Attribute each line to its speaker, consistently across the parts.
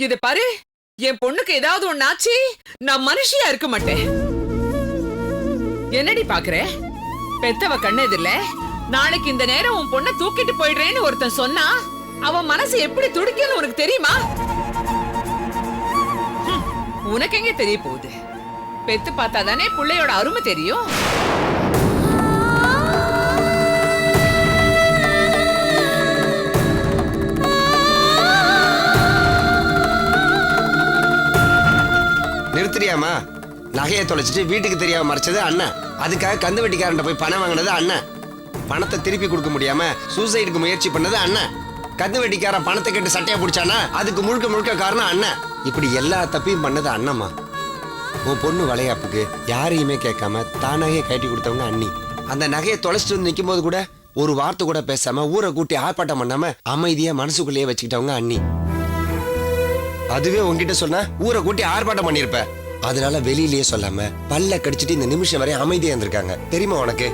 Speaker 1: இத பாரு, என் பொண்ணுக்கு ஏதாவது ஒண்ணாச்சு நான் மனுஷியா இருக்க மாட்டேன். என்னடி பாக்குற? பெத்தவ கண்ணெதிரில நாளைக்கு இந்த நேரம் உன் பொண்ணை தூக்கிட்டு போயிடுறேன்னு ஒருத்தன் சொன்னா அவன் மனசு எப்படி துடிக்குன்னு உனக்கு தெரியுமா? உனக்கு எங்க தெரிய போகுது? பெத்து பார்த்தாதானே பிள்ளையோட அருமை தெரியும்.
Speaker 2: நிறுத்துறியாமா? நகையை தொலைச்சிட்டு வீட்டுக்கு தெரியாம மறைச்சது அண்ணன். அதுக்காக கந்து வெட்டிக்காரன் போய் பணம் வாங்கினது அண்ணன். பணத்தை திருப்பி கொடுக்க முடியாம சூசைடுக்கு முயற்சி பண்ணது அண்ணன். கந்து வெட்டிக்காரன் பணத்தை கேட்டு சட்டையா பிடிச்சானா அதுக்கு முழுக்க முழுக்க காரணம் அண்ணன். இப்படி எல்லா தப்பையும் பண்ணது அண்ணம்மா. உன் பொண்ணு வளையாப்புக்கு யாரையுமே கேட்காம தானாகவே கட்டி கொடுத்தவங்க அண்ணி. அந்த நகையை தொலைச்சிட்டு வந்து நிற்கும் போது கூட ஒரு வார்த்தை கூட பேசாம ஊரை கூட்டி ஆர்ப்பாட்டம் பண்ணாம அமைதியா மனசுக்குள்ளேயே வச்சுக்கிட்டவங்க அண்ணி. அதுவே உங்ககிட்ட சொன்னா ஊரை கூட்டி ஆர்ப்பாட்டம் பண்ணிருப்ப. அதனால வெளியிலேயே சொல்லாம பல்ல கடிச்சிட்டு இந்த நிமிஷம் வரை அமைதியா இருந்திருக்காங்க. தெரியுமா உனக்கு?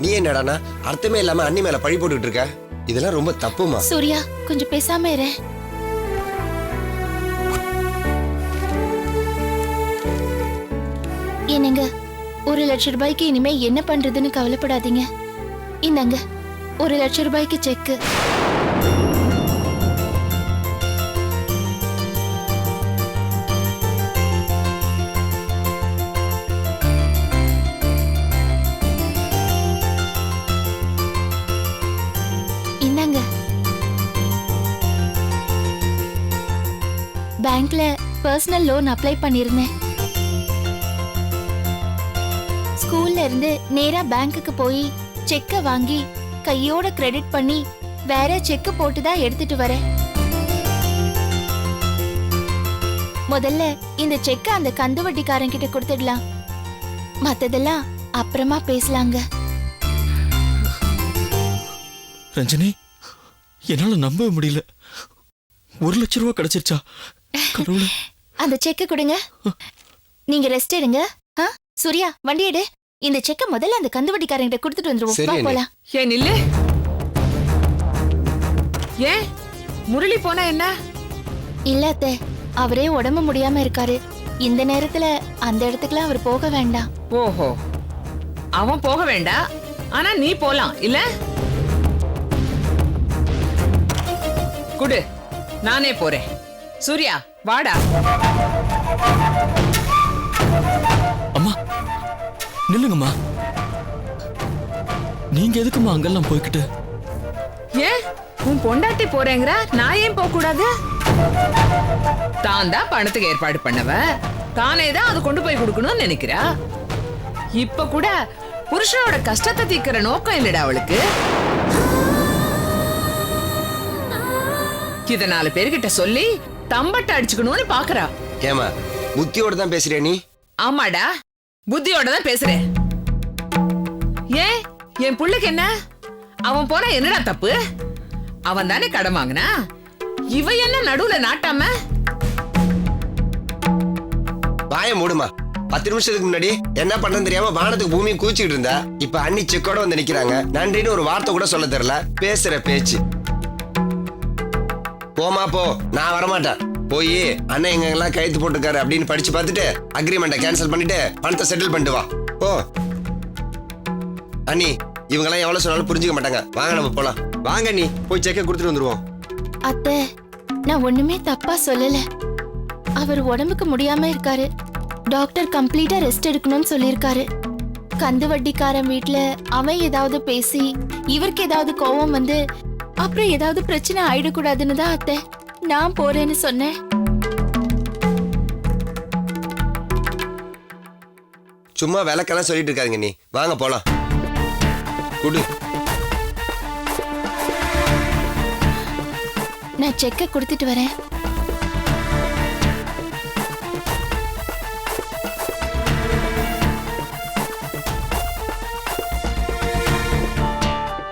Speaker 2: நீ என்னடானா அர்த்தமே இல்லாம அண்ணி மேல பழி போட்டுட்டு இருக்க. இதெல்லாம் ரொம்ப தப்புமா.
Speaker 3: சூர்யா, கொஞ்சம் பேசாம இரு. என்னங்க, 1,00,000 ரூபாய்க்கு இனிமே என்ன பண்றதுன்னு கவலைப்படாதீங்க. இந்தாங்க 1,00,000 ரூபாய்க்கு செக்கு. இந்தாங்க. பேங்க்ல பர்சனல் லோன் அப்ளை பண்ணிருந்தேன். ஸ்கூல்ல இருந்து நேரா பேங்க்குக்கு போய் செக்க வாங்கி கையோட கிரெடிட் பண்ணி வேற செக் போட்டு தான் எடுத்துட்டு வரேன். முதல்ல இந்த செக்க அந்த கந்து வட்டிக்காரன் கிட்ட கொடுத்துடலாம். மத்ததெல்லாம் அப்புறமா பேசலாங்க.
Speaker 4: ரஞ்சனி, என்னால நம்பவே முடியல. 1,00,000 ரூபாய் கிடைச்சிருச்சா?
Speaker 3: அந்த செக்க கொடுங்க. நீங்க ரெஸ்ட் எடுங்க. சூர்யா, வண்டி எடு. இந்த செக்க முதல்ல அந்த கந்து வட்டிக்காரன் கிட்ட கொடுத்துட்டு வந்துருவோம். போலாம்.
Speaker 1: ஏன் இல்ல? ஏன் முரளி போனா என்ன?
Speaker 3: இல்ல அத்தை, அவரே உடம்பு முடியாம இருக்காரு. இந்த நேரத்துல அந்த இடத்துக்குலாம் அவர் போக வேண்டாம்.
Speaker 1: ஓஹோ, அவன் போக வேண்டாம், ஆனா நீ போலாம் இல்ல? குடு, நானே போறேன். சூர்யா, வாடா.
Speaker 4: அம்மா நில்லுங்கம்மா. நீங்க எதுக்குமா அங்கெல்லாம் போய்கிட்டு?
Speaker 1: ஏன் உன் பொண்டாட்டி போறேங்கிற, நான் ஏன் போக கூடாது? தான் தான் பணத்துக்கு ஏற்பாடு பண்ணவ, தானே தான் அது கொண்டு போய் கொடுக்கணும்னு நினைக்கிறா. இப்ப கூட புருஷனோட கஷ்டத்தை தீக்கிற நோக்கம் இல்லடா அவளுக்கு. இத 4 பேர்கிட்ட சொல்லி தம்பட்ட அடிச்சுக்கணும்னு பாக்குறா.
Speaker 2: ஏமா புத்தியோட தான் பேசுறே நீ?
Speaker 1: ஆமாடா, புத்தியோட தான் பேசுறேன். ஏன் என் புள்ளைக்கு என்ன? அவன் போனா என்னடா தப்பு? அவன் தானே கடன் வாங்கினா. இவ என்ன நடுவுல நாட்டாம?
Speaker 2: வாய மூடுமா. 10 நிமிஷத்துக்கு முன்னாடி என்ன பண்றேன்னு தெரியாம வானத்துக்கு பூமியை கூச்சிட்டு இருந்தா, இப்ப அண்ணி செக்கோட வந்து நிக்கிறாங்க. நன்றின்னு ஒரு வார்த்தை கூட சொல்ல தெரியல. பேசுற பேச்சு. போமா போ, நான் வரமாட்டேன். போய் அண்ணன் எங்கெல்லாம் கைத்து போட்டுருக்காரு அப்படின்னு படிச்சு பார்த்துட்டு அக்ரிமெண்ட்டை கேன்சல் பண்ணிட்டு பணத்தை செட்டில் பண்ணிட்டு வா. போ அண்ணி, இவங்கெல்லாம் எவ்வளவு சொன்னாலும் புரிஞ்சுக்க மாட்டாங்க. வாங்க நம்ம போலாம். வாங்க நீ போய் செக்கை கொடுத்துட்டு வந்துருவோம்.
Speaker 3: அத்தை, நான் ஒண்ணுமே தப்பா சொல்லல. அவர் உடம்புக்கு முடியாம இருக்காரு. டாக்டர் கம்ப்ளீட்டா ரெஸ்ட் எடுக்கணும்னு சொல்லியிருக்காரு. கந்து வட்டிக்காரன் வீட்டுல அவன் ஏதாவது பேசி இவருக்கு ஏதாவது கோபம் வந்து அப்புறம் ஏதாவது பிரச்சனை ஆயிடக்கூடாதுன்னு தான் அத்தை நான் போறேன்னு சொன்னேன்.
Speaker 2: சும்மா விளக்கெல்லாம் சொல்லிட்டு இருக்காங்க. நீ வாங்க போலாம். குடு.
Speaker 3: நான் செக்க கொடுத்துட்டு வரேன்.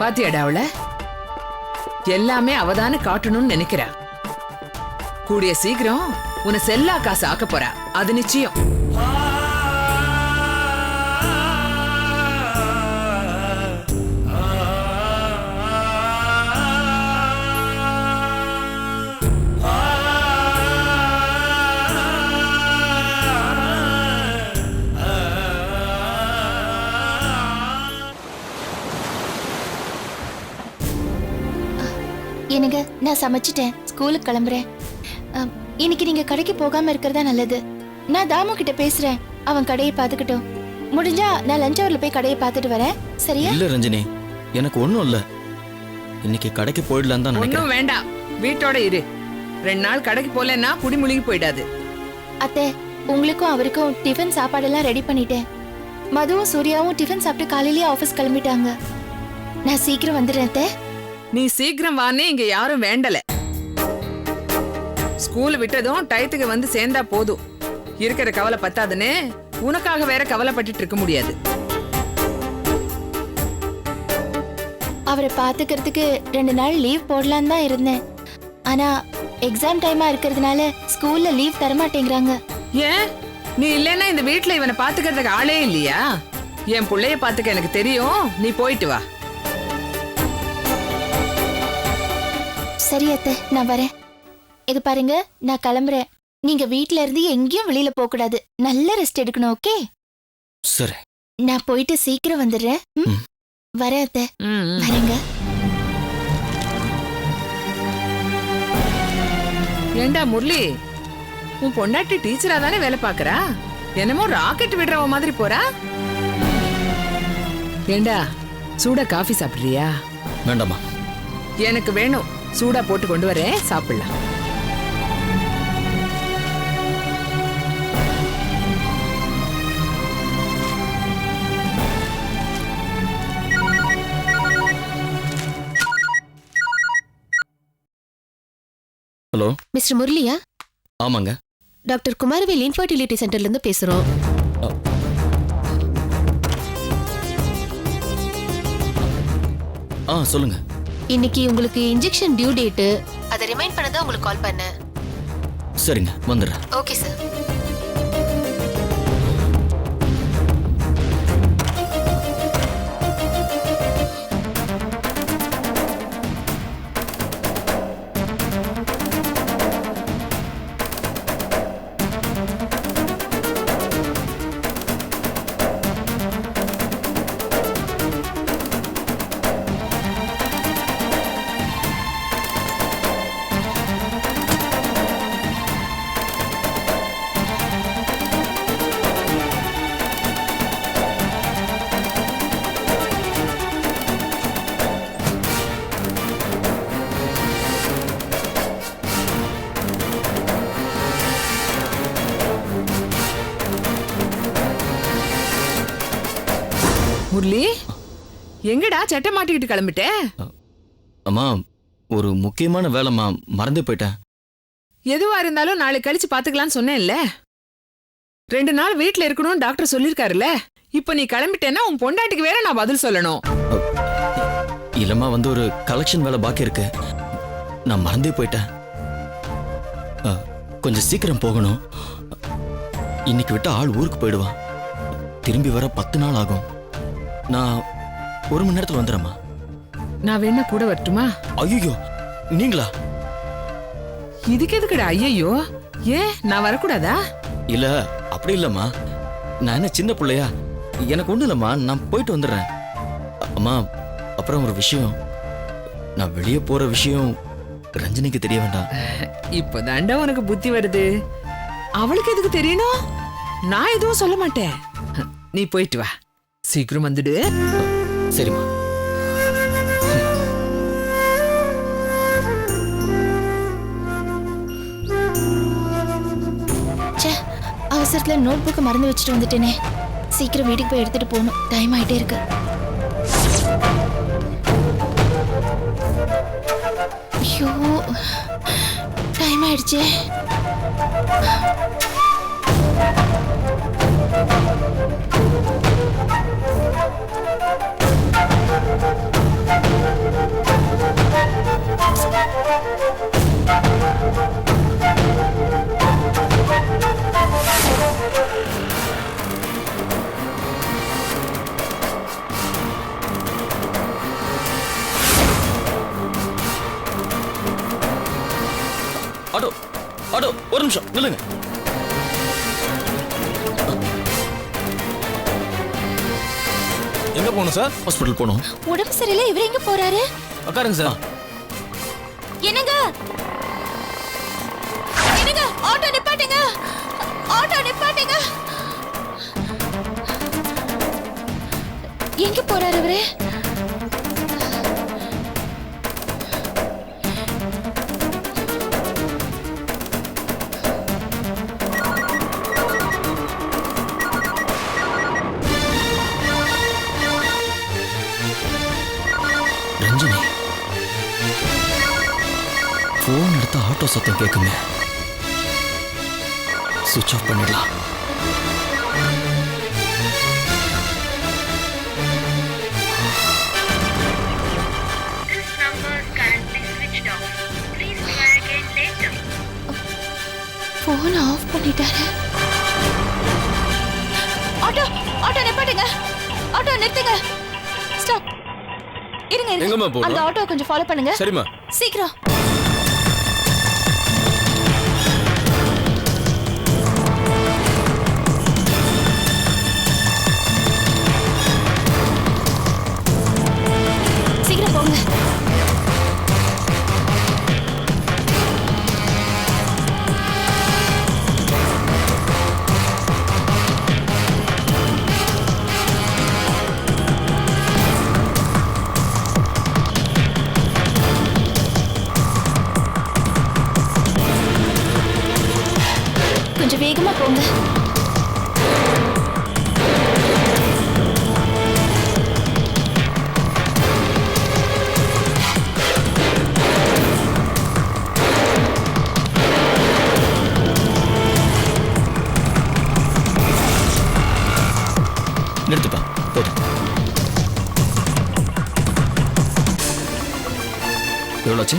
Speaker 1: பாத்தியாடா அவள? எல்லாமே அவதானே காட்டணும்னு நினைக்கிறா. கூடிய சீக்கிரம் உன்னை செல்லா காசு ஆக்க போறா, அது நிச்சயம்.
Speaker 3: என்னங்க நான் சமைச்சிட்டேன், ஸ்கூலுக்கு கிளம்புறேன். இன்னைக்கு நீங்க கடைக்கு போகாம இருக்கிறதா நல்லது. நான் தாமு கிட்ட பேசுறேன், அவன் கடையை பார்த்துக்கிட்டோம். முடிஞ்சா நான் லஞ்ச் ஹவர்ல போய் கடையை பார்த்துட்டு வரேன், சரியா?
Speaker 4: இல்ல ரஞ்சினி, எனக்கு ஒண்ணும் இல்ல. இன்னைக்கு கடைக்கு போயிடலாம் தான் நினைக்கிறேன்.
Speaker 1: ஒன்னும் வேண்டாம், வீட்டோட இரு. 2 நாள் கடைக்கு போலன்னா குடிமுழுகி போயிடாது.
Speaker 3: அத்தை, உங்களுக்கும் அவருக்கும் டிஃபன் சாப்பாடெல்லாம் ரெடி பண்ணிட்டேன். மதுவும் சூர்யாவும் டிஃபன் சாப்பிட்டு காலையிலேயே ஆபீஸ் கிளம்பிட்டாங்க. நான் சீக்கிரம் வந்துடுறேன் அத்தை.
Speaker 1: நீ சீக்கிரம் வானே இங்க யாரும் வேண்டல. ஸ்கூல் விட்டதும் டயத்துக்கு வந்து சேர்ந்தா போதும். இருக்கிற கவலை பத்தாதுன்னு உனக்காக வேற கவலைப்பட்டுட்டு இருக்க முடியாது.
Speaker 3: அவரை பாத்துக்கிறதுக்கு 2 நாள் லீவ் போடலான்னு தான் இருந்தேன். ஆனா எக்ஸாம் டைமா இருக்கிறதுனால ஸ்கூல்ல லீவ் தர மாட்டேங்கிறாங்க.
Speaker 1: ஏன் நீ இல்லைன்னா இந்த வீட்டுல இவனை பாத்துக்கிறதுக்கு ஆளே இல்லையா? என் புள்ளைய பாத்துக்க எனக்கு தெரியும், நீ போயிட்டு வா.
Speaker 3: சரி அத்தை, நான் வரேன். இது பாருங்க, நான் கிளம்புறேன். நீங்க வீட்ல இருந்து எங்கேயும் வெளியில போக கூடாது. நல்ல ரெஸ்ட் எடுக்கணும், ஓகே?
Speaker 4: சரி.
Speaker 3: நான் போயிட்டு சீக்கிரம் வந்துடுறேன். வரேன் அத்தை, வரேங்க.
Speaker 1: ஏண்டா முரளி, உன் பொண்டாட்டி டீச்சரா தானே வேலை பாக்குறா? என்னமோ ராக்கெட் விடுறவ மாதிரி போறா. ஏண்டா சூடா காஃபி சாப்பிடுறியா?
Speaker 4: வேண்டாமா,
Speaker 1: எனக்கு வேணும். சூடா போட்டு கொண்டு வரேன், சாப்பிடலாம்.
Speaker 4: ஹலோ
Speaker 5: மிஸ்டர் முரளியா?
Speaker 4: ஆமாங்க.
Speaker 5: டாக்டர் குமாரவேல் இன்ஃபர்டிலிட்டி சென்டர்ல இருந்து பேசுறோம்.
Speaker 4: சொல்லுங்க.
Speaker 5: இன்னைக்கு உங்களுக்கு இன்ஜெக்ஷன் டியூ டேட், அதை ரிமைண்ட் பண்ண தான் உங்களுக்கு கால் பண்ணேன்.
Speaker 4: சரிங்க, வந்துடுறேன்.
Speaker 5: Okay sir.
Speaker 1: முரளி, எங்கடா சட்டை மாட்டிக்கிட்டு கிளம்பிட்ட?
Speaker 4: அம்மா, ஒரு முக்கியமான வேலைம்மா, மறந்து போயிட்டேன்.
Speaker 1: எதுவா இருந்தாலும் நாளை கழிச்சு பாத்துக்கலாம்னு சொன்னேன்ல. 2 நாள் வீட்ல இருக்கணும்னு டாக்டர் சொல்லிருக்காருல்ல. இப்ப நீ கிளம்பிட்டேன்னா உன் பொண்டாட்டிக்கு வேற நான் பதில் சொல்லணும்.
Speaker 4: இல்லம்மா, வந்து ஒரு கலெக்ஷன் வேலை பாக்கி இருக்கு, நான் மறந்தே போயிட்டேன். கொஞ்சம் சீக்கிரம் போகணும். இன்னைக்கு விட்டு ஆள் ஊருக்கு போயிடுவான். திரும்பி வர 10 நாள் ஆகும். நான் 1 மணி நேரத்துல வந்துடுறேம்மா.
Speaker 1: நான் வேணா கூட வரட்டுமா?
Speaker 4: ஐயோ, நீங்களா?
Speaker 1: இதுக்கு எதுக்குடா ஐயோ? ஏன் நான் வரக்கூடாதா?
Speaker 4: இல்ல, அப்படி இல்லம்மா. நான் என்ன சின்ன பிள்ளையா? எனக்கு ஒண்ணு இல்லம்மா, நான் போயிட்டு வந்துடுறேன். அம்மா, அப்புறம் ஒரு விஷயம், நான் வெளியே போற விஷயம் ரஞ்சினிக்கு தெரிய வேண்டாம்.
Speaker 1: இப்பதாண்டா உனக்கு புத்தி வருது. அவளுக்கு எதுக்கு தெரியணும்? நான் எதுவும் சொல்ல மாட்டேன். நீ போயிட்டு வா, சீக்கிரம் வந்துடு.
Speaker 4: சரிம்மா.
Speaker 3: அவசரத்துல நோட் புக்கை மறந்து வச்சுட்டு வந்துட்டேனே. சீக்கிரம் வீட்டுக்கு போய் எடுத்துட்டு போகணும், டைம் ஆயிட்டே இருக்கு. ஐயோ, டைம் ஆயிடுச்சே.
Speaker 4: ஆட்டோ, ஆட்டோ, ஒரு நிமிஷம் நில்லுங்க.
Speaker 6: எங்க போகணும் சார்?
Speaker 4: ஹாஸ்பிட்டல் போகணும்.
Speaker 3: உடம்பு சரியில்லை, இவர் எங்க போறாரு?
Speaker 6: உட்காருங்க சார்.
Speaker 3: என்னங்க என்னங்க ஆட்டோ நிப்பாட்டுங்க, ஆட்டோ நிப்பாட்டுங்க. எங்க போறாரு அவரு?
Speaker 4: ரஞ்சினி போன் எடுத்த ஆட்டோ சத்தம் கேட்குமே, சுவிட்ச் ஆஃப் பண்ணிடலாம்.
Speaker 3: போன் ஆஃப் பண்ணிட்டாரு. ஆட்டோ ஆட்டோ நிப்பாட்டுங்க, ஆட்டோ நிறுத்துங்க. ஸ்டாப். இருங்க இருங்க.
Speaker 4: எங்கம்மா போறோம்?
Speaker 3: அந்த ஆட்டோ கொஞ்சம் ஃபாலோ பண்ணுங்க.
Speaker 4: சரிம்மா.
Speaker 3: சீக்கிரம். சீக்கிரம் போங்க. கொஞ்சம் வேகமா போங்க.
Speaker 4: நிறுத்துப்பா, போதும். எவ்வளோச்சு?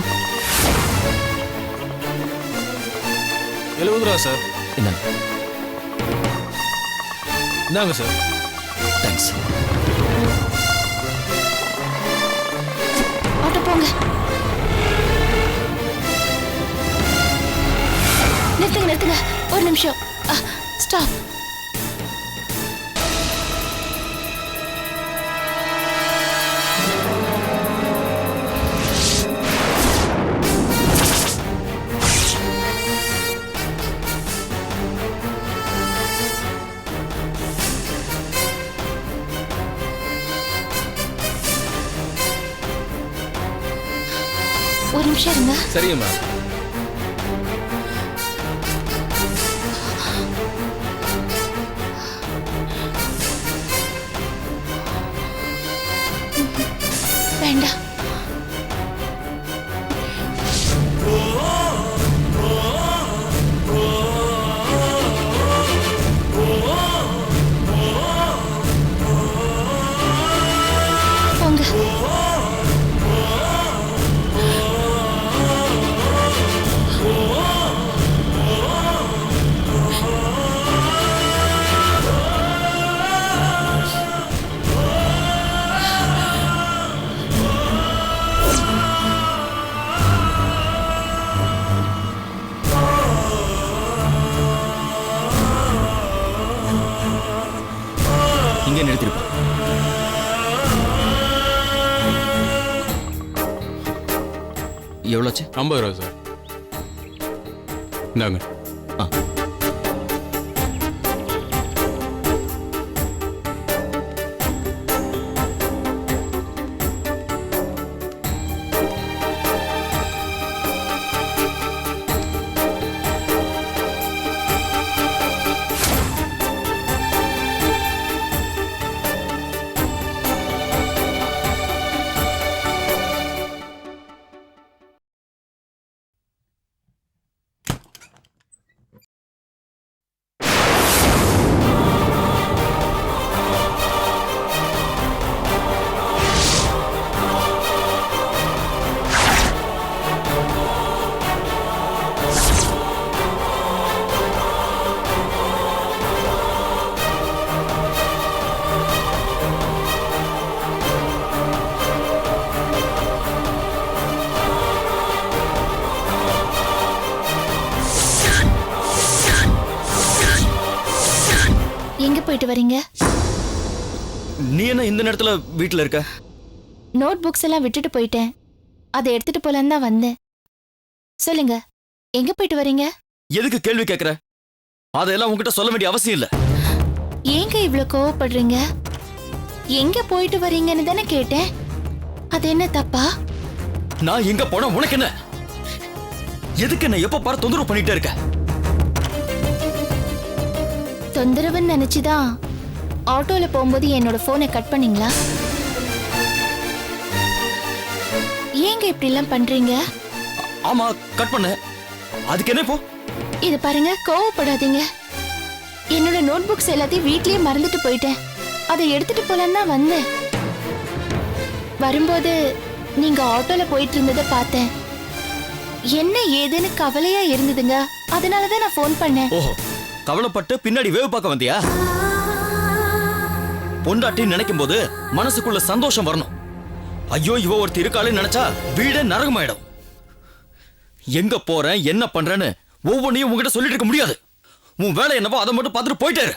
Speaker 6: 70 ரூபா சார்.
Speaker 4: என்னங்க?
Speaker 6: இந்தாங்க சார்.
Speaker 4: தேங்க்ஸ்.
Speaker 3: ஆட்டோ போங்க. நிறுத்துங்க நிறுத்துங்க, ஒரு நிமிஷம். ஸ்டாப். ஒரு நிமிஷம் இருங்க.
Speaker 6: சரிங்கம்மா.
Speaker 3: வேண்டாம். போங்க.
Speaker 4: இங்கே நிறுத்திருப்பா. எவ்வளோச்சு?
Speaker 6: 50 ரூபா சார். இந்தாங்க.
Speaker 4: ஆ.
Speaker 3: எங்க போயிட்டு வரீங்க?
Speaker 4: நீ என்ன இந்த நேரத்துல வீட்டுல இருக்க?
Speaker 3: நோட் புக்ஸ் எல்லாம் விட்டுட்டு போயிட்டேன். அதை எடுத்துட்டு போலான்னு தான் வந்தேன். சொல்லுங்க, எங்க போயிட்டு வரீங்க?
Speaker 4: எதுக்கு கேள்வி கேட்கற? அதெல்லாம் உன்கிட்ட சொல்ல வேண்டிய அவசியம் இல்ல.
Speaker 3: ஏங்க இவ்ளோ கோவப்படுறீங்க? எங்க போயிட்டு வரீங்கன்னு தானே கேட்டேன். அது என்ன தப்பா?
Speaker 4: நான் எங்க போனா உனக்கு என்ன? எதுக்கு என்ன எப்ப பாரு தொந்தரவு பண்ணிட்டே இருக்க?
Speaker 3: தொந்தரவுன்னு நினைச்சுதான் ஆட்டோல போகும்போது என்னோட போனை கட் பண்ணீங்களா? ஏங்க இப்படி எல்லாம் பண்றீங்க?
Speaker 4: ஆமா, கட் பண்ண. அதுக்கு என்ன இப்போ?
Speaker 3: இது பாருங்க, கோவப்படாதீங்க. என்னோட நோட் புக்ஸ் எல்லாத்தையும் வீட்லயே மறந்துட்டு போயிட்டேன். அதை எடுத்துட்டு போலான்னு தான் வந்தேன். வரும்போது நீங்க ஆட்டோல போயிட்டு இருந்ததை பார்த்தேன். என்ன ஏதுன்னு கவலையா இருந்ததுங்க. அதனாலதான் நான் ஃபோன் பண்ணேன்.
Speaker 4: ஓஹோ, கவலைப்பட்டு பின்னாடி வேவு பார்க்க வந்தியா? பொண்டாட்டின்னு நினைக்கும் போது மனசுக்குள்ள சந்தோஷம் வரணும். ஐயோ, இவ ஒருத்தி இருக்காளே நினைச்சா வீடே நரகமாயிடும். எங்க போறேன் என்ன பண்றேன்னு ஒவ்வொன்றையும் உங்ககிட்ட சொல்லிட்டு இருக்க முடியாது. உன் வேலை என்னவோ அதை மட்டும் பார்த்துட்டு போயிட்டே இரு.